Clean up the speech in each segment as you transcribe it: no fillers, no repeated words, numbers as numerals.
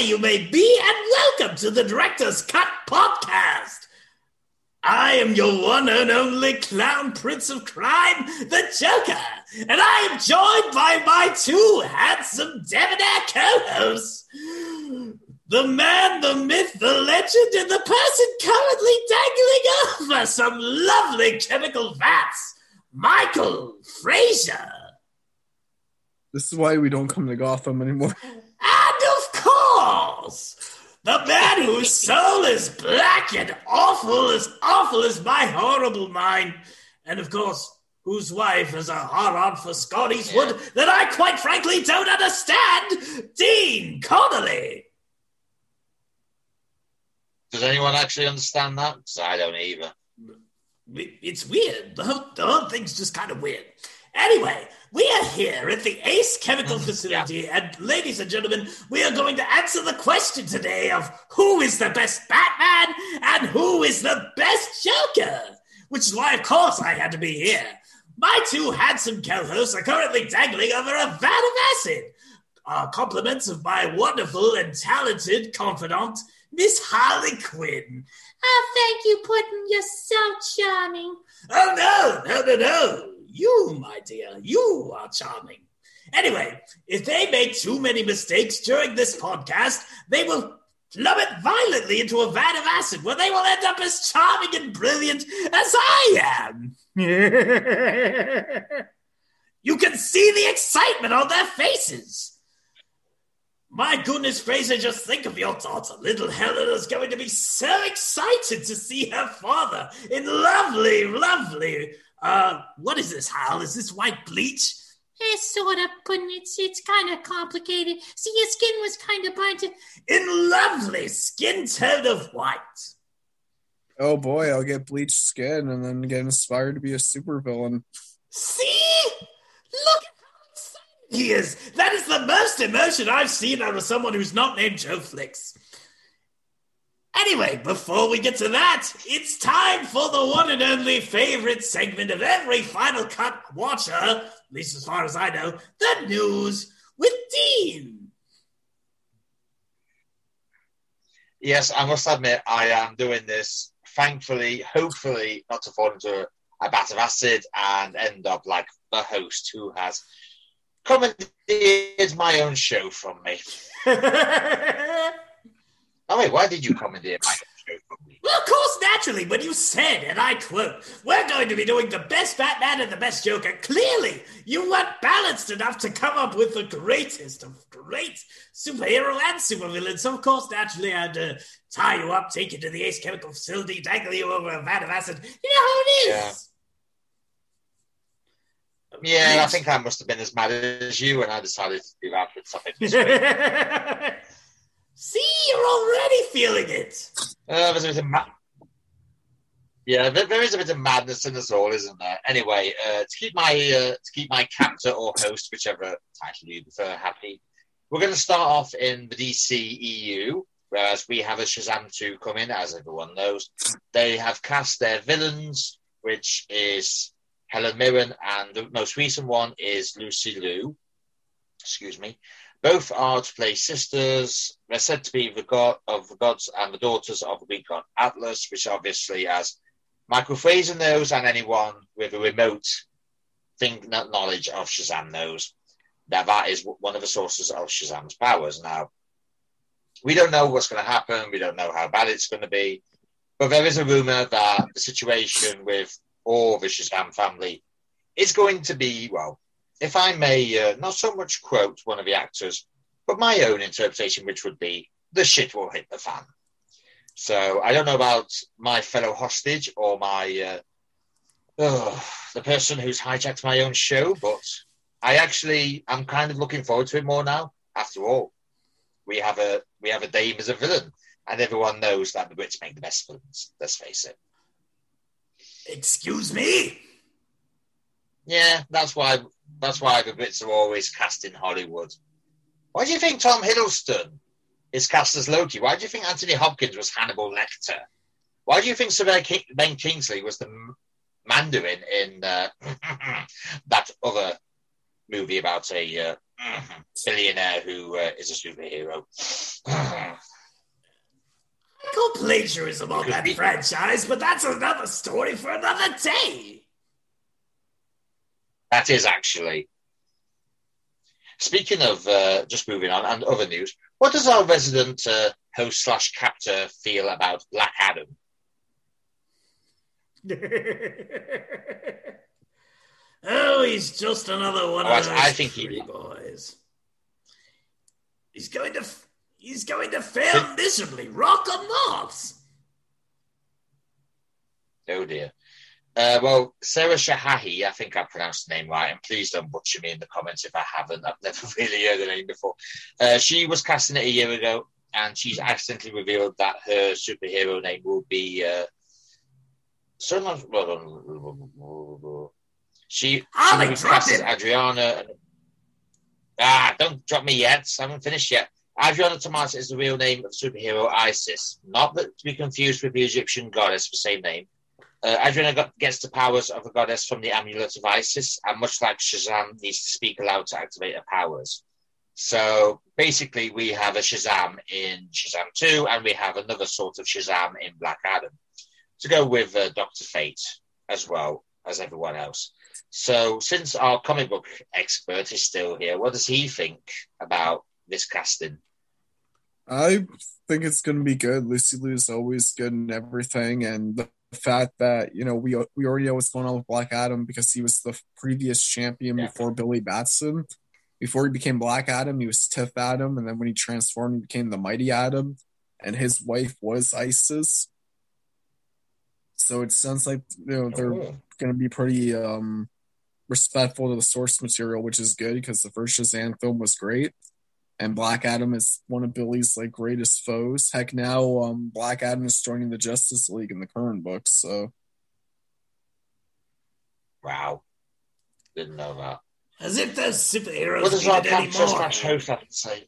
early you may be, and welcome to the Director's Cut Podcast. I am your one and only clown prince of crime, the Joker, and I am joined by my two handsome debonair co-hosts, the man, the myth, the legend, and the person currently dangling over some lovely chemical vats, Michael Frazier. This is why we don't come to Gotham anymore. And of course, the man whose soul is black and awful as my horrible mind, and of course, whose wife is a hard-on for Scott Eastwood that I quite frankly don't understand, Dean Connolly. Does anyone actually understand that? Because I don't either. It's weird. The whole thing's just kind of weird. Anyway, we are here at the Ace Chemical Facility, and ladies and gentlemen, we are going to answer the question today of who is the best Batman and who is the best Joker, which is why, of course, I had to be here. My two handsome co-hosts are currently dangling over a vat of acid. Compliments of my wonderful and talented confidant, Miss Harley Quinn. Thank you, Puddin'. You're so charming. Oh, no. You, my dear, you are charming. Anyway, if they make too many mistakes during this podcast, they will plummet violently into a vat of acid where they will end up as charming and brilliant as I am. You can see the excitement on their faces. My goodness, Fraser, just think of your daughter. Little Helena's going to be so excited to see her father in lovely, what is this, Hal? Is this white bleach? It's sort of, Puddin'. It's kind of complicated. See, your skin was kind of burnt. In lovely skin tone of white. Oh boy, I'll get bleached skin and then get inspired to be a supervillain. See? Look at how excited he is. That is the most emotion I've seen out of someone who's not named Joe Flicks. Anyway, before we get to that, it's time for the one and only favorite segment of every Final Cut watcher, at least as far as I know, the news with Dean. Yes, I must admit, I am doing this, thankfully, hopefully, not to fall into a vat of acid and end up like the host who has commandeered my own show from me. Oh, wait, why did you commandeer my show from me? Well, of course, naturally, when you said, and I quote, we're going to be doing the best Batman and the best Joker, clearly you weren't balanced enough to come up with the greatest of great superhero and supervillains. So, of course, naturally, I had to tie you up, take you to the Ace Chemical Facility, dangle you over a vat of acid. You know how it is. Yeah, I think I must have been as mad as you when I decided to do that with something this week. See, you're already feeling it. There's a bit of there is a bit of madness in us all, isn't there? Anyway, to keep my captor or host, whichever title you prefer, happy, we're going to start off in the DC EU, whereas we have a Shazam 2 coming, as everyone knows. They have cast their villains, which is Helen Mirren, and the most recent one is Lucy Liu. Excuse me. Both are to play sisters. They're said to be the gods and the daughters of the Greek god Atlas, which obviously, as Michael Fraser knows, and anyone with a remote knowledge of Shazam knows, that is one of the sources of Shazam's powers. Now, we don't know what's going to happen. We don't know how bad it's going to be. But there is a rumor that the situation with all the Shazam family is going to be, well, if I may not so much quote one of the actors, but my own interpretation, which would be, the shit will hit the fan. So I don't know about my fellow hostage or my the person who's hijacked my own show, but I'm kind of looking forward to it more now. After all, we have a dame as a villain, and everyone knows that the Brits make the best villains. Let's face it. Excuse me? Yeah, that's why the Brits are always cast in Hollywood. Why do you think Tom Hiddleston is cast as Loki? Why do you think Anthony Hopkins was Hannibal Lecter? Why do you think Sir Ben Kingsley was the Mandarin in that other movie about a billionaire who is a superhero. I call plagiarism on that franchise, but that's another story for another day. That is actually. Speaking of just moving on and other news, what does our resident host/captor feel about Black Adam? Oh, he's just another one of those I think pretty boys. He's going to fail miserably. Rock 'em knobs. Oh dear. Well, Sarah Shahahi, I think I pronounced the name right, and please don't butcher me in the comments if I haven't. I've never really heard the name before. She was casting it a year ago, and she's accidentally revealed that her superhero name will be she casts Adriana. Don't drop me yet. I haven't finished yet. Adriana Tomasa is the real name of superhero Isis, not to be confused with the Egyptian goddess of the same name. Adriana gets the powers of a goddess from the amulet of Isis, and much like Shazam needs to speak aloud to activate her powers. So basically, we have a Shazam in Shazam 2, and we have another sort of Shazam in Black Adam, to go with Dr. Fate as well as everyone else. So since our comic book expert is still here, what does he think about this casting? I think it's going to be good. Lucy Liu's always good in everything, and the fact that, you know, we already know what's going on with Black Adam because he was the previous champion before Billy Batson. Before he became Black Adam, he was Tiff Adam, and then when he transformed, he became the Mighty Adam, and his wife was Isis. So it sounds like, you know, they're going to be pretty respectful to the source material, which is good because the first Shazam film was great. And Black Adam is one of Billy's like greatest foes. Heck, now Black Adam is joining the Justice League in the current books. So, wow, didn't know that. As if those superheroes what does our needed anymore. host have to say?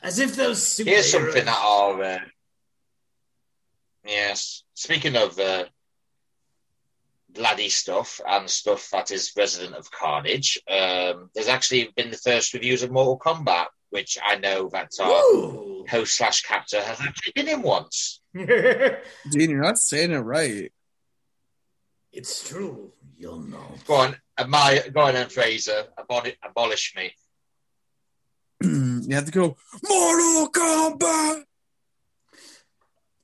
As if those superheroes. Here's something that our yes. Speaking of bloody stuff and stuff that is resident of carnage, there's actually been the first reviews of Mortal Kombat, which I know that our host/captor has actually been in once. Dean, you're not saying it right. It's true. You'll know. Go on, then, Fraser. Abolish me. You have to go, Mortal Kombat!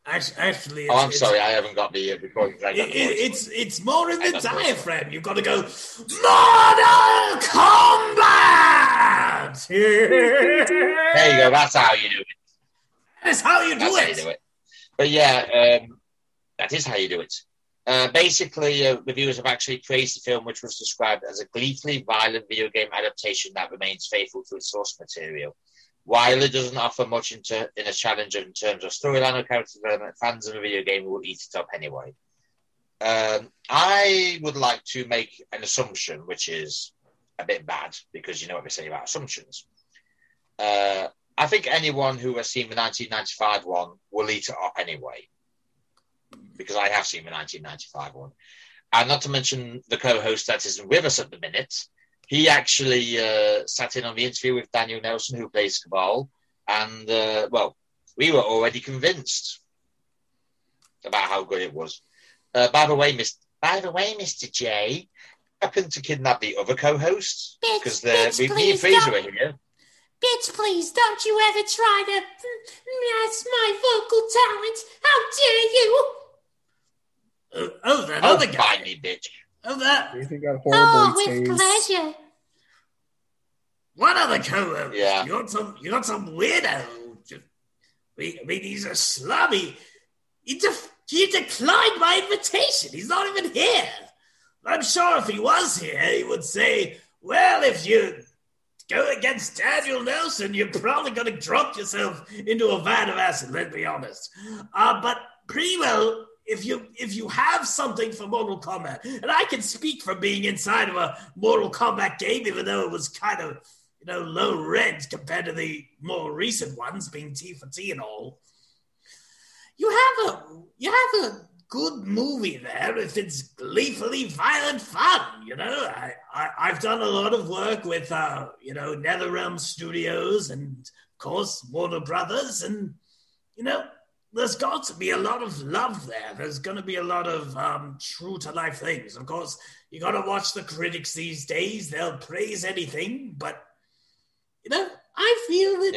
Actually, I'm sorry, I haven't got the recording. It's more in the diaphragm. You've got to go, Mortal Kombat! There you go. That's how you do it. That's how you do it. But yeah, that is how you do it. Basically, reviewers have actually praised the film, which was described as a gleefully violent video game adaptation that remains faithful to its source material. While it doesn't offer much in a challenge in terms of storyline or character development, fans of a video game will eat it up anyway. I would like to make an assumption, which is a bit bad, because you know what we say about assumptions. I think anyone who has seen the 1995 one will eat it up anyway, because I have seen the 1995 one. And not to mention the co-host that isn't with us at the minute. He actually sat in on the interview with Daniel Nelson, who plays Cabal, and, we were already convinced about how good it was. By the way, Mr. J, happened to kidnap the other co-hosts? Because me and Fraser are here. Bitch, please, don't you ever try to match my vocal talent. How dare you? That other guy. Find me, bitch. That. You think got horribly with tased. pleasure. What other co-host? Yeah. You got some weirdo. He's a slummy. He declined my invitation. He's not even here. I'm sure if he was here, he would say, well, if you go against Daniel Nelson, you're probably going to drop yourself into a vat of acid, let's be honest. But pretty well, if you have something for Mortal Kombat, and I can speak from being inside of a Mortal Kombat game, even though it was kind of, low rent compared to the more recent ones, being T for T and all. You have a good movie there if it's gleefully violent fun. You know, I've done a lot of work with NetherRealm Studios and of course Warner Brothers, and you know, there's got to be a lot of love there. There's going to be a lot of true to life things. Of course, you got to watch the critics these days. They'll praise anything, but you know, I feel that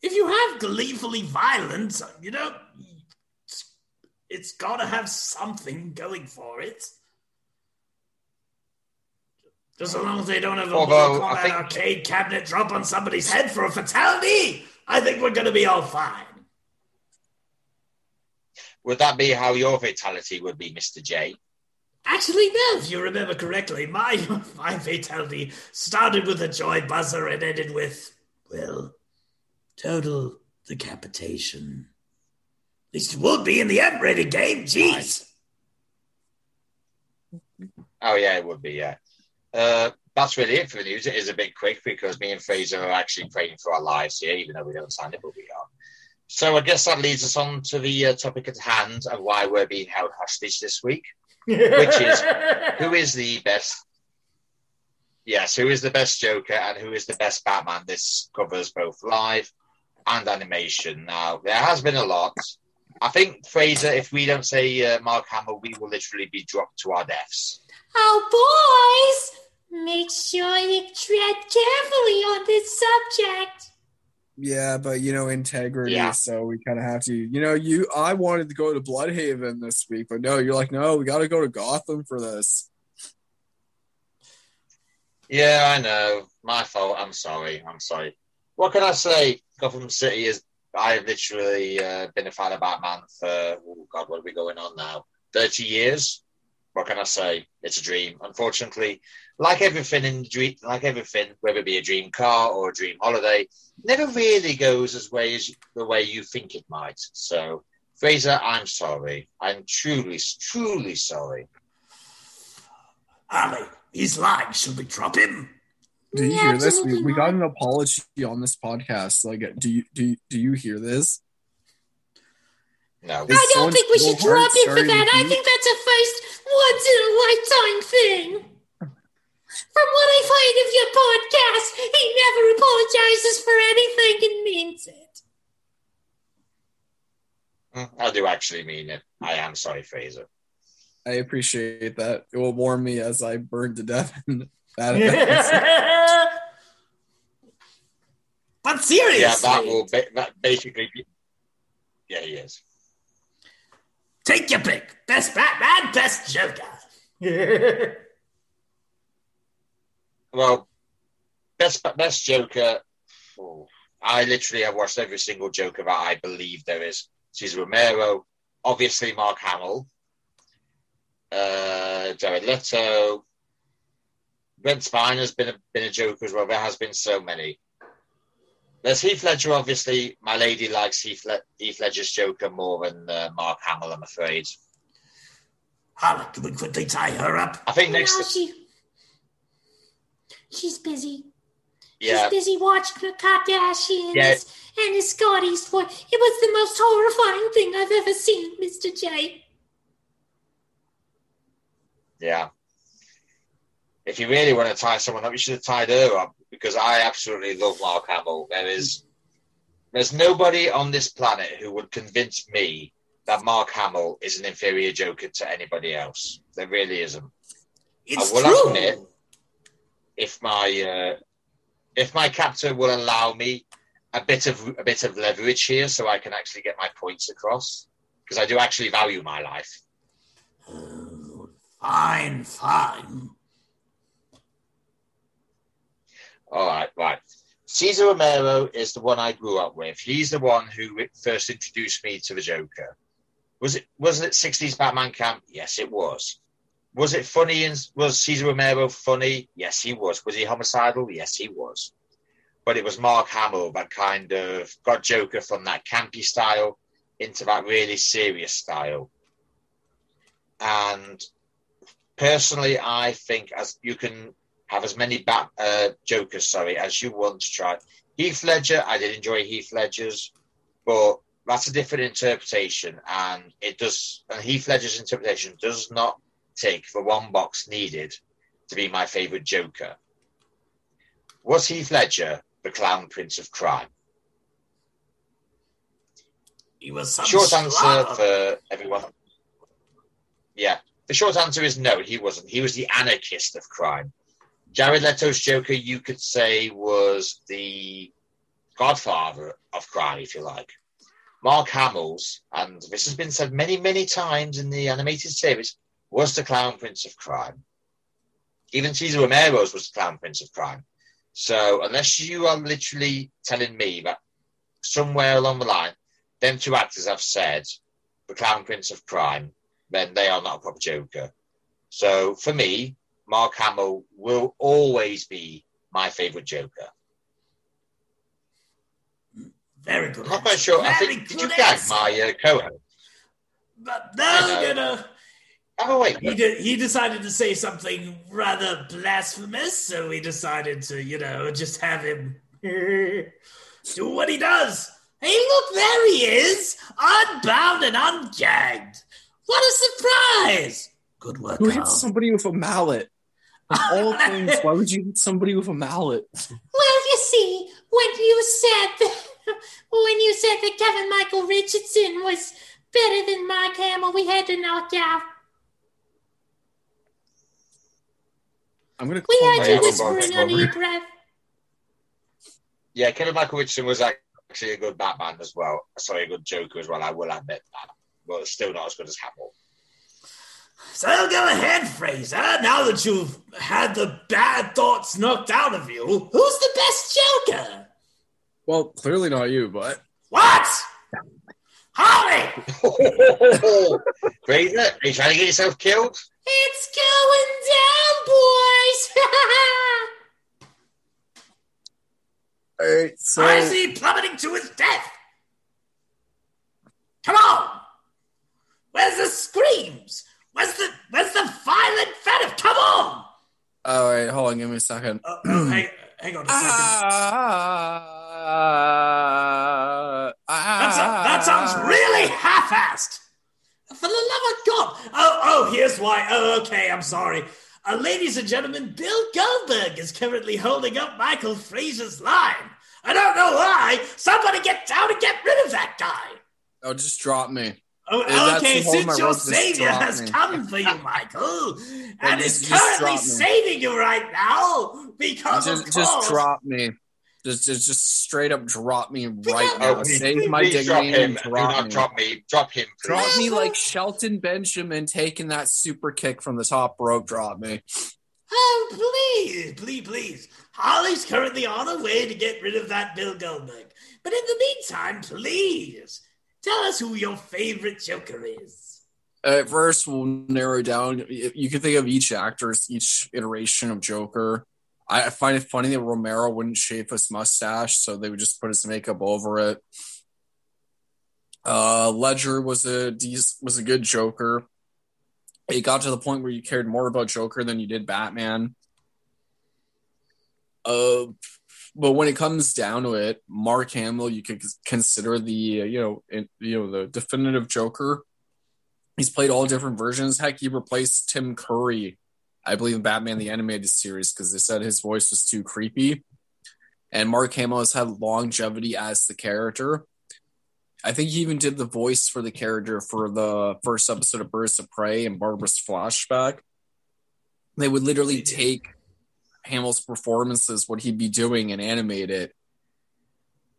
if you have gleefully violent, you know, it's got to have something going for it. Just as long as they don't have a Mortal Kombat arcade cabinet drop on somebody's head for a fatality, I think we're going to be all fine. Would that be how your fatality would be, Mr. J? Actually, no. If you remember correctly, my fatality started with a joy buzzer and ended with, well, total decapitation. At least it would be in the M-rated game. Jeez. Oh, yeah, it would be, yeah. That's really it for the news. It is a bit quick because me and Fraser are actually praying for our lives here, even though we don't sign it, but we are. So I guess that leads us on to the topic at hand of why we're being held hostage this week, which is who is the best... Yes, who is the best Joker and who is the best Batman? This covers both live and animation. Now, there has been a lot. I think, Fraser, if we don't say Mark Hamill, we will literally be dropped to our deaths. Oh, boys! Make sure you tread carefully on this subject. Yeah, but, you know, integrity, so we kind of have to... You know, I wanted to go to Bloodhaven this week, but no, you're like, no, we got to go to Gotham for this. Yeah, I know. My fault. I'm sorry. What can I say? Gotham City is... I've literally been a fan of Batman for, oh God, what are we going on now? 30 years? What can I say? It's a dream. Unfortunately, like everything in dream, whether it be a dream car or a dream holiday, never really goes as the way you think it might. So, Fraser, I'm sorry. I'm truly, truly sorry. Ali, he's lying. Should we drop him? Do you hear this? We got an apology on this podcast. Like, do you hear this? No. I don't think we should drop him for that. I think that's a first once-in-a-lifetime thing. From what I find of your podcast, he never apologizes for anything and means it. I do actually mean it. I am sorry, Fraser. I appreciate that. It will warm me as I burn to death in that event. But seriously. Yeah, that basically be... Yeah, he is. Take your pick. Best Batman, best Joker. Well, best Joker. Oh, I literally have watched every single Joker that I believe there is. Cesar Romero, obviously Mark Hamill, Jared Leto, Brent Spiner's been a Joker as well. There has been so many. There's Heath Ledger, obviously. My lady likes Heath Ledger's Joker more than Mark Hamill, I'm afraid. Harley, can we quickly tie her up? I think next... She's busy. Yeah. She's busy watching the Kardashians and the Scotties. It was the most horrifying thing I've ever seen, Mr. J. Yeah. If you really want to tie someone up, you should have tied her up, because I absolutely love Mark Hamill. There's nobody on this planet who would convince me that Mark Hamill is an inferior Joker to anybody else. There really isn't. It's I will true. admit, if my captor will allow me a bit of leverage here, so I can actually get my points across, because I do actually value my life. Fine. All right. Cesar Romero is the one I grew up with. He's the one who first introduced me to the Joker. Was it 60s Batman camp? Yes, it was. Was it funny? Was Cesar Romero funny? Yes, he was. Was he homicidal? Yes, he was. But it was Mark Hamill that kind of got Joker from that campy style into that really serious style. And personally, I think as you can have as many Jokers, as you want to try. Heath Ledger, I did enjoy Heath Ledger's, but that's a different interpretation, and it does. And Heath Ledger's interpretation does not tick the one box needed to be my favourite Joker. Was Heath Ledger the Clown Prince of Crime? He was some Short answer schlub. for everyone. Yeah, the short answer is no, he wasn't. He was the anarchist of crime. Jared Leto's Joker, you could say, was the godfather of crime, if you like. Mark Hamill's, and this has been said many, many times in the animated series, was the Clown Prince of Crime. Even Cesar Romero's was the Clown Prince of Crime. So unless you are literally telling me that somewhere along the line, them two actors have said the Clown Prince of Crime, then they are not a proper Joker. So for me, Mark Hamill will always be my favourite Joker. Very good. I'm not quite sure. I think, did you gag my co-host? But no, Oh, wait. he decided to say something rather blasphemous, so we decided to, just have him do what he does. Hey, look, there he is, unbound and ungagged. What a surprise! Good work, Who Carl. hits somebody with a mallet? Of all things, why would you hit somebody with a mallet? Well, you see, when you said that Kevin Michael Richardson was better than Mark Hamill, we had to knock out. I'm gonna We call had my you Xbox whispering under your lover. breath. Yeah, Kevin Michael Richardson was actually a good Batman as well. Sorry, a good Joker as well, I will admit that. But still not as good as Hamill. So go ahead, Fraser. Now that you've had the bad thoughts knocked out of you, who's the best Joker? Well, clearly not you, but What? Holly! Fraser, are you trying to get yourself killed? It's going down, boys. all right. So I see plummeting to his death. Come on! Where's the screams? Where's the violent venom? Come on! all right, hold on, give me a second. Hang on a second. That sounds really half-assed. For the love of God! Oh, here's why. Oh, okay, I'm sorry. Ladies and gentlemen, Bill Goldberg is currently holding up Michael Fraser's line. I don't know why. Somebody get down and get rid of that guy. Oh, just drop me. Oh, okay, That's the whole since my your rope, just savior drop has me. come for you, Michael, and is just currently drop me. saving you right now because of course. Just drop me. Just straight up drop me right now. Oh, Save my please drop dignity him. and Do drop not me. drop me. Drop him, please. Drop me like Shelton Benjamin taking that super kick from the top rope. Drop me. Oh, please. Holly's currently on her way to get rid of that Bill Goldberg. But in the meantime, please, tell us who your favorite Joker is. At first, we'll narrow down. You can think of each actor's each iteration of Joker. I find it funny that Romero wouldn't shave his mustache, so they would just put his makeup over it. Ledger was a good Joker. It got to the point where you cared more about Joker than you did Batman. But when it comes down to it, Mark Hamill, you could consider the definitive Joker. He's played all different versions. Heck, he replaced Tim Curry, I believe, in Batman the Animated Series because they said his voice was too creepy. And Mark Hamill has had longevity as the character. I think he even did the voice for the character for the first episode of Birds of Prey and Barbara's Flashback. They would literally take Hamill's performances, what he'd be doing, and animate it.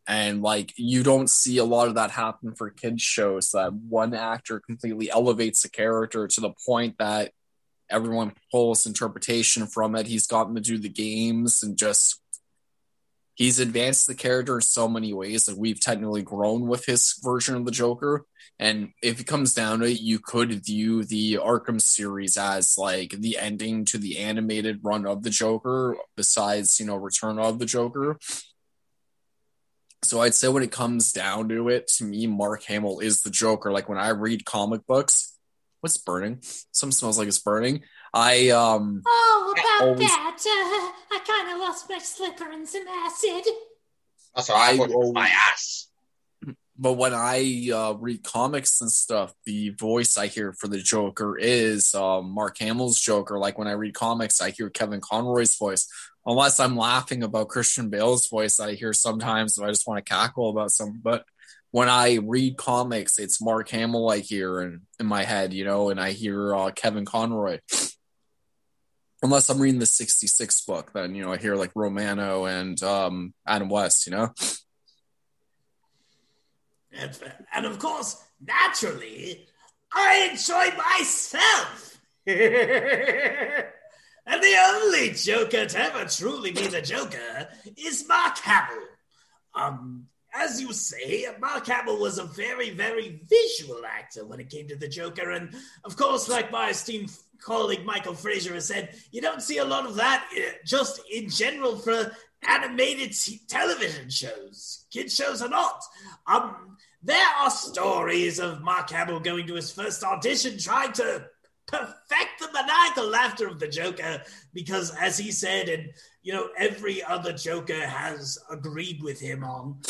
And you don't see a lot of that happen for kids shows, that one actor completely elevates the character to the point that everyone pulls interpretation from it. He's gotten to do the games and just he's advanced the character in so many ways that we've technically grown with his version of the Joker. And if it comes down to it, you could view the Arkham series as the ending to the animated run of the Joker, besides, Return of the Joker. So I'd say when it comes down to it, to me, Mark Hamill is the Joker. When I read comic books, what's burning? Something smells like it's burning. I kind of lost my slipper in some acid. That's all right. I thought it was my ass. But when I read comics and stuff, the voice I hear for the Joker is Mark Hamill's Joker. Like when I read comics, I hear Kevin Conroy's voice. Unless I'm laughing about Christian Bale's voice, I hear sometimes I just want to cackle about something. But when I read comics, it's Mark Hamill I hear in my head, and I hear Kevin Conroy. Unless I'm reading the 66 book, then, I hear like Romano and Adam West, And of course, naturally, I enjoy myself. And the only Joker to ever truly be the Joker is Mark Hamill. As you say, Mark Hamill was a very, very visual actor when it came to the Joker. And of course, like my esteemed colleague Michael Fraser has said, you don't see a lot of that just in general for animated television shows. Kid shows are not. There are stories of Mark Hamill going to his first audition trying to perfect the maniacal laughter of the Joker because, as he said, and every other Joker has agreed with him on,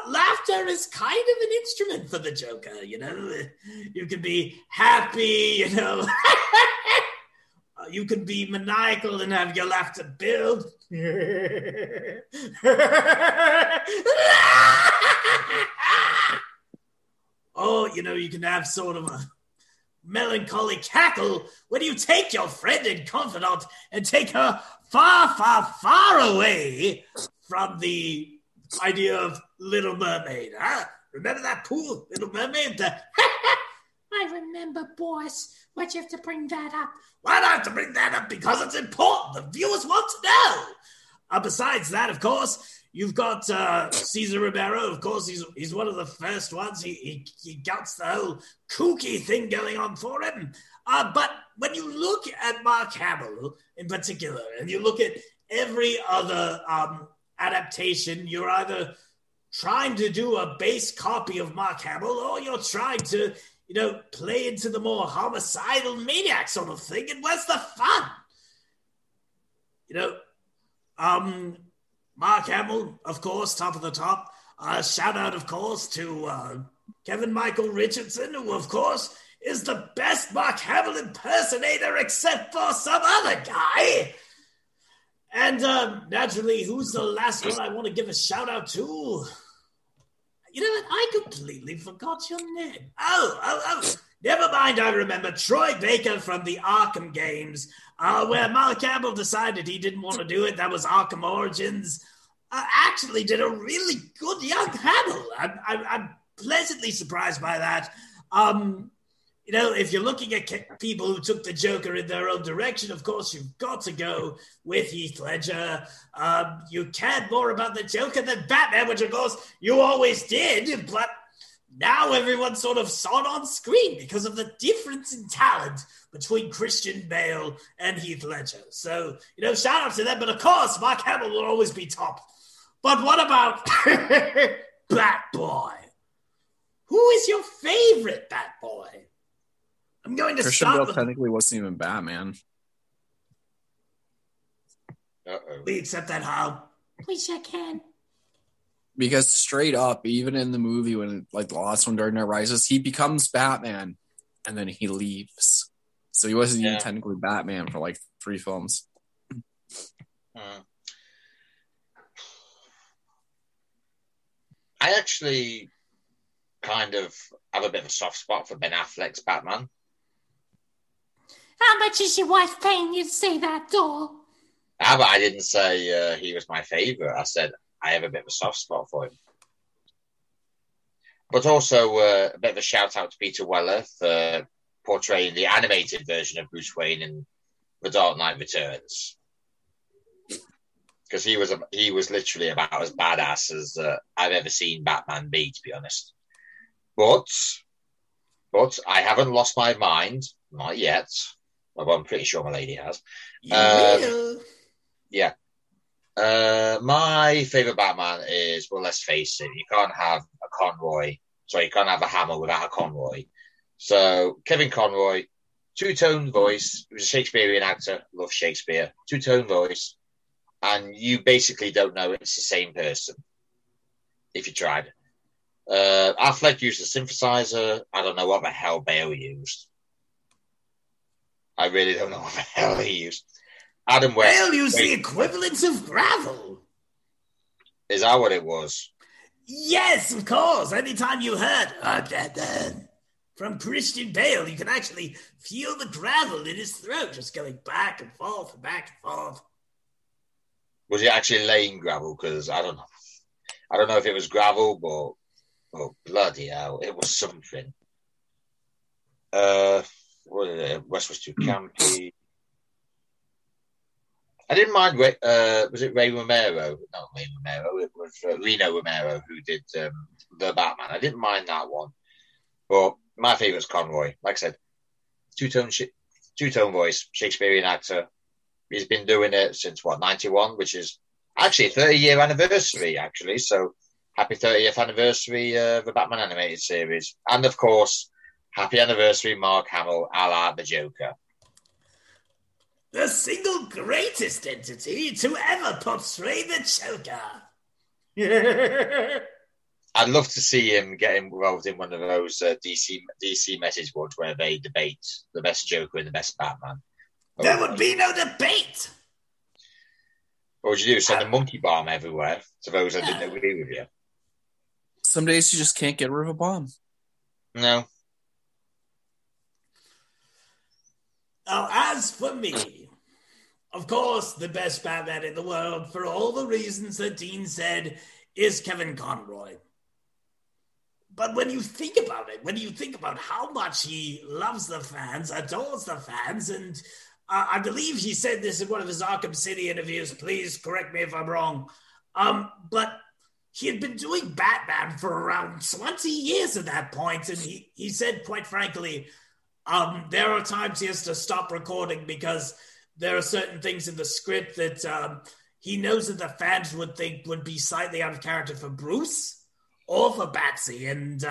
laughter is kind of an instrument for the Joker. You can be happy, you can be maniacal and have your laughter build. Or, you can have sort of a melancholy cackle when you take your friend and confidant and take her far, far, far away from the idea of Little Mermaid. Huh? Remember that pool, Little Mermaid? I remember, boss. Why'd you have to bring that up? Why do I have to bring that up? Because it's important. The viewers want to know. Besides that, of course, you've got Cesar Romero. Of course, he's one of the first ones. He got the whole kooky thing going on for him. But when you look at Mark Hamill in particular, and you look at every other adaptation, you're either trying to do a base copy of Mark Hamill, or you're trying to, play into the more homicidal maniac sort of thing. And where's the fun? Mark Hamill, of course, top of the top. Shout out, of course, to Kevin Michael Richardson, who, of course, is the best Mark Hamill impersonator except for some other guy. And naturally, who's the last one I want to give a shout out to? You know what? I completely forgot your name. Oh. Never mind, I remember. Troy Baker from the Arkham games, where Mark Hamill decided he didn't want to do it. That was Arkham Origins. Actually did a really good young Hamill. I'm pleasantly surprised by that. If you're looking at people who took the Joker in their own direction, of course, you've got to go with Heath-Ledger. You cared more about the Joker than Batman, which, of course, you always did, but now everyone sort of saw it on screen because of the difference in talent between Christian Bale and Heath-Ledger. So, shout out to them. But, of course, Mark Hamill will always be top. But what about Batboy? Who is your favorite Batboy? I'm going to Christian start Bale with... technically wasn't even Batman. Uh-oh. We accept that, how? We sure can. Because straight up, even in the movie, when the last one, Dark Knight Rises, he becomes Batman, and then he leaves. So he wasn't even technically Batman for 3 films. I actually kind of have a bit of a soft spot for Ben Affleck's Batman. How much is your wife paying you to say that, doll? But I didn't say he was my favorite. I said I have a bit of a soft spot for him. But also a bit of a shout out to Peter Weller for portraying the animated version of Bruce Wayne in The Dark Knight Returns. Because he was literally about as badass as I've ever seen Batman be, to be honest. But I haven't lost my mind, not yet. Well, I'm pretty sure my lady has. Yeah. My favourite Batman is, well, let's face it, you can't have a Hamill without a Conroy. So, Kevin Conroy, two-tone voice, he was a Shakespearean actor, loves Shakespeare, two-tone voice, and you basically don't know it's the same person if you tried. Affleck used a synthesizer. I don't know what the hell Bale used. I really don't know what the hell he used. Adam West. Bale used the equivalent of gravel. Is that what it was? Yes, of course. Anytime you heard from Christian Bale, you can actually feel the gravel in his throat just going back and forth and back and forth. Was he actually laying gravel? Because I don't know. I don't know if it was gravel, but oh, bloody hell, it was something. What is it? West was too campy. I didn't mind. Was it Ray Romero? Not Ray Romero. It was Reno Romero who did the Batman. I didn't mind that one, but my favorite's Conroy. Like I said, two-tone voice, Shakespearean actor. He's been doing it since 91, which is actually a 30-year anniversary. Actually, so happy 30th anniversary of the Batman animated series, and of course, happy anniversary, Mark Hamill, a la the Joker. The single greatest entity to ever portray the Joker. I'd love to see him get involved in one of those DC message boards where they debate the best Joker and the best Batman. There would be no debate. What would you do? Send a monkey bomb everywhere to those that didn't agree with you? Some days you just can't get rid of a bomb. No. Now, as for me, of course, the best Batman in the world, for all the reasons that Dean said, is Kevin Conroy. But when you think about it, when you think about how much he loves the fans, adores the fans, and I believe he said this in one of his Arkham City interviews, please correct me if I'm wrong, but he had been doing Batman for around 20 years at that point, and he said, quite frankly, there are times he has to stop recording because there are certain things in the script that he knows that the fans would think would be slightly out of character for Bruce or for Batsy. And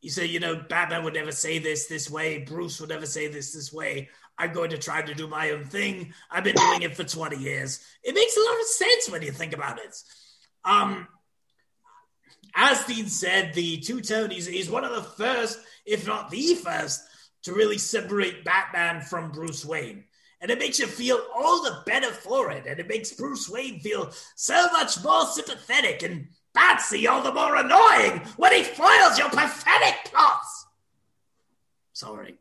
he said, Batman would never say this way. Bruce would never say this way. I'm going to try to do my own thing. I've been doing it for 20 years. It makes a lot of sense when you think about it. As Dean said, the two-tone, he's one of the first, if not the first, to really separate Batman from Bruce Wayne. And it makes you feel all the better for it. And it makes Bruce Wayne feel so much more sympathetic and Batsy all the more annoying when he foils your pathetic plots. Sorry.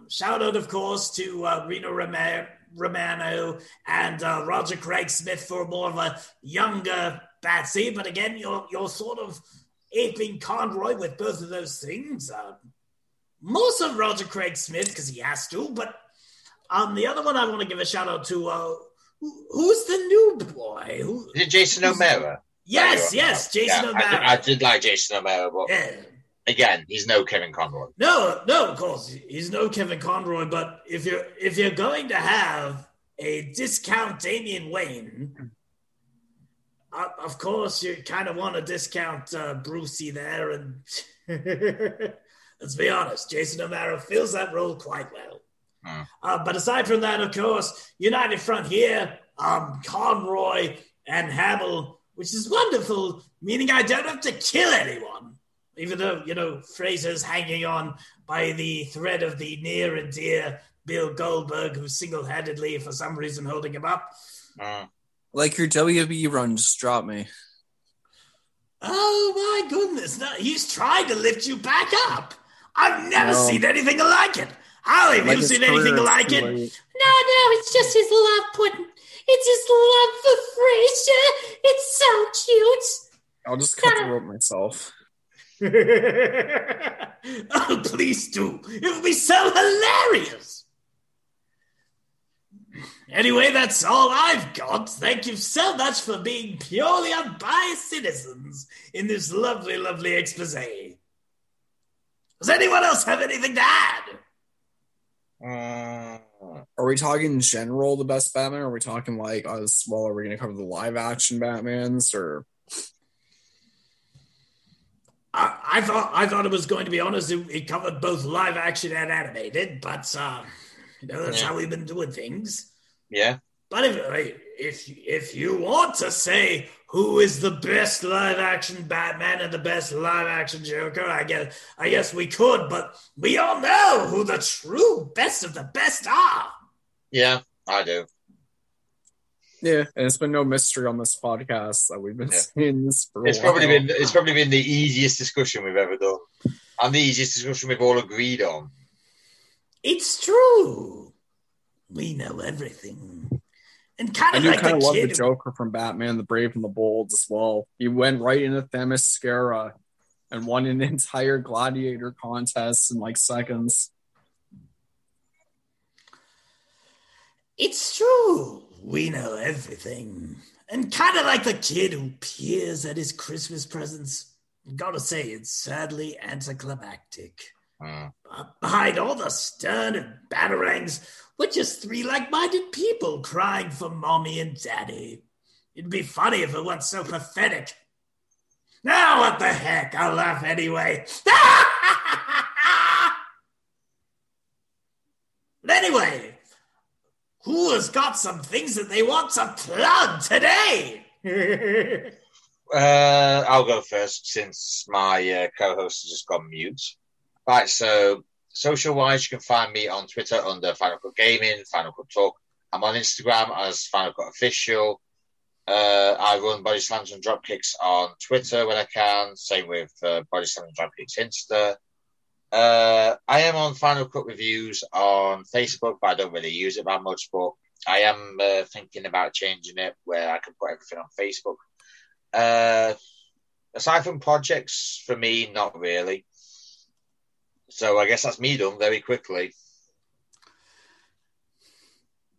Shout out, of course, to Reno Romano and Roger Craig Smith for more of a younger Batsy. But again, you're sort of aping Conroy with both of those things. More so Roger Craig Smith because he has to, but the other one I want to give a shout out to, who's the new boy? Is it Jason O'Mara? Yes, Jason O'Mara. I did like Jason O'Mara, but again, he's no Kevin Conroy. No, of course, he's no Kevin Conroy, but if you're going to have a discount Damian Wayne, of course you kind of want to discount Brucey there, and let's be honest, Jason O'Mara fills that role quite well. But aside from that, of course, United Front here, Conroy and Hamill, which is wonderful, meaning I don't have to kill anyone, even though, Fraser's hanging on by the thread of the near and dear Bill Goldberg, who's single-handedly, for some reason, holding him up. Like your WWE run, just drop me. Oh, my goodness. No, he's trying to lift you back up. I've never seen anything like it. How have you seen anything like it? No, it's just his love pudding. It's his love for Frasier. It's so cute. I'll just cut the rope myself. Oh, please do. It would be so hilarious. Anyway, that's all I've got. Thank you so much for being purely unbiased citizens in this lovely, lovely expose. Does anyone else have anything to add? Are we talking in general the best Batman? Or are we talking like us? Well, are we going to cover the live action Batmans or? I thought it was going to be honest. It covered both live action and animated, but that's how we've been doing things. Yeah. But if you want to say who is the best live-action Batman and the best live-action Joker, I guess we could, but we all know who the true best of the best are. Yeah, I do. Yeah, and it's been no mystery on this podcast that we've been saying this for a while. It's probably been the easiest discussion we've ever done, and the easiest discussion we've all agreed on. It's true. We know everything. And I do kind of love the Joker from Batman, the Brave and the Bold as well. He went right into Themyscira and won an entire gladiator contest in like seconds. It's true. We know everything. And kind of like the kid who peers at his Christmas presents. Gotta say, it's sadly anticlimactic. But behind all the stern and batarangs, we're just three like-minded people crying for mommy and daddy. It'd be funny if it weren't so pathetic. Now what the heck? I'll laugh anyway. But anyway, who has got some things that they want to plug today? I'll go first since my co-host has just gone mute. Right, so social-wise, you can find me on Twitter under Final Cut Gaming, Final Cut Talk. I'm on Instagram as Final Cut Official. I run Body Slams and Dropkicks on Twitter when I can. Same with Body Slams and Dropkicks Insta. I am on Final Cut Reviews on Facebook, but I don't really use it that much. But I am thinking about changing it where I can put everything on Facebook. Aside from projects, for me, not really. So I guess that's me done very quickly.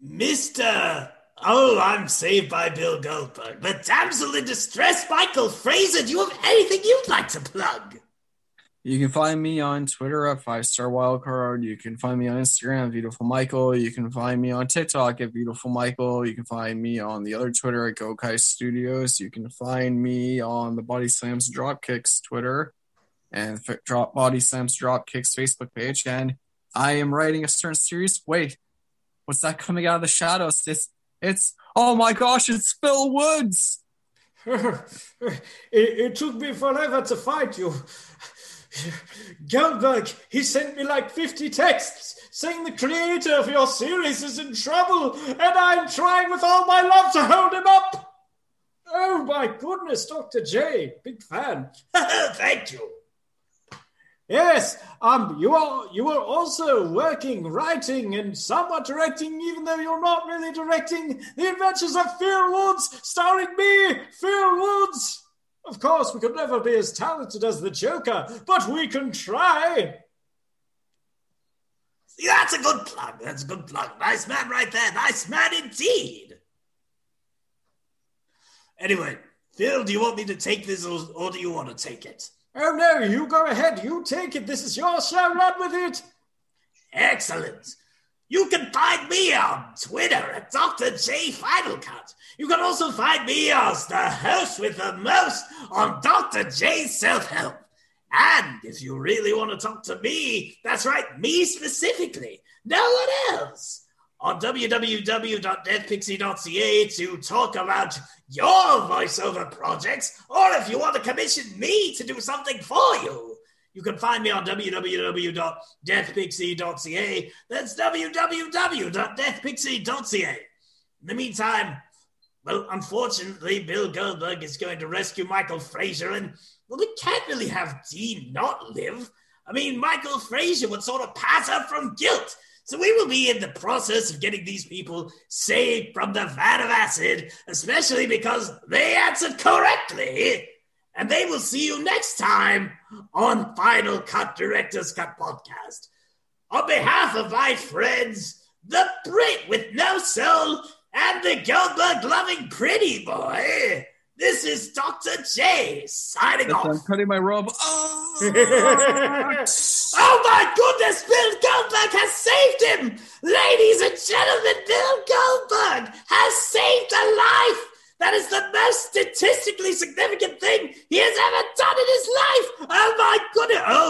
Mr. I'm Saved by Bill Goldberg. The damsel in distress, Michael Fraser. Do you have anything you'd like to plug? You can find me on Twitter at 5-Star Wildcard. You can find me on Instagram at Beautiful Michael. You can find me on TikTok at Beautiful Michael. You can find me on the other Twitter at Gokai Studios. You can find me on the Body Slams and Dropkicks Twitter and Body Slams Dropkicks Facebook page. And I am writing a certain series. Wait, what's that coming out of the shadows? It's oh my gosh, it's Phil Woods. It took me forever to find you. Goldberg, he sent me like 50 texts saying the creator of your series is in trouble and I'm trying with all my love to hold him up. Oh my goodness, Dr. J, big fan. Thank you. Yes, you are also working, writing, and somewhat directing, even though you're not really directing The Adventures of Phil Woods, starring me, Phil Woods. Of course, we could never be as talented as the Joker, but we can try. See, that's a good plug. That's a good plug. Nice man right there. Nice man indeed. Anyway, Phil, do you want me to take this or do you want to take it? Oh, no, you go ahead. You take it. This is your show. Run with it. Excellent. You can find me on Twitter at Dr. J Final Cut. You can also find me as the host with the most on Dr. J's Self-Help. And if you really want to talk to me, that's right, me specifically, no one else, on www.deathpixie.ca to talk about your voiceover projects, or if you want to commission me to do something for you, you can find me on www.deathpixie.ca. That's www.deathpixie.ca. In the meantime, well, unfortunately, Bill Goldberg is going to rescue Michael Fraser, and, well, we can't really have Dean not live. I mean, Michael Fraser would sort of pass out from guilt. So we will be in the process of getting these people saved from the vat of acid, especially because they answered correctly. And they will see you next time on Final Cut Director's Cut Podcast. On behalf of my friends, the Brit with no soul and the Goldberg-loving pretty boy, this is Dr. J signing off. I'm cutting my robe. Oh my goodness, Bill Goldberg has saved him! Ladies and gentlemen, Bill Goldberg has saved a life! That is the most statistically significant thing he has ever done in his life! Oh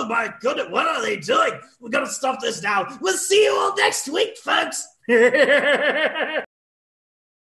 my goodness, what are they doing? We're gonna stop this now. We'll see you all next week, folks!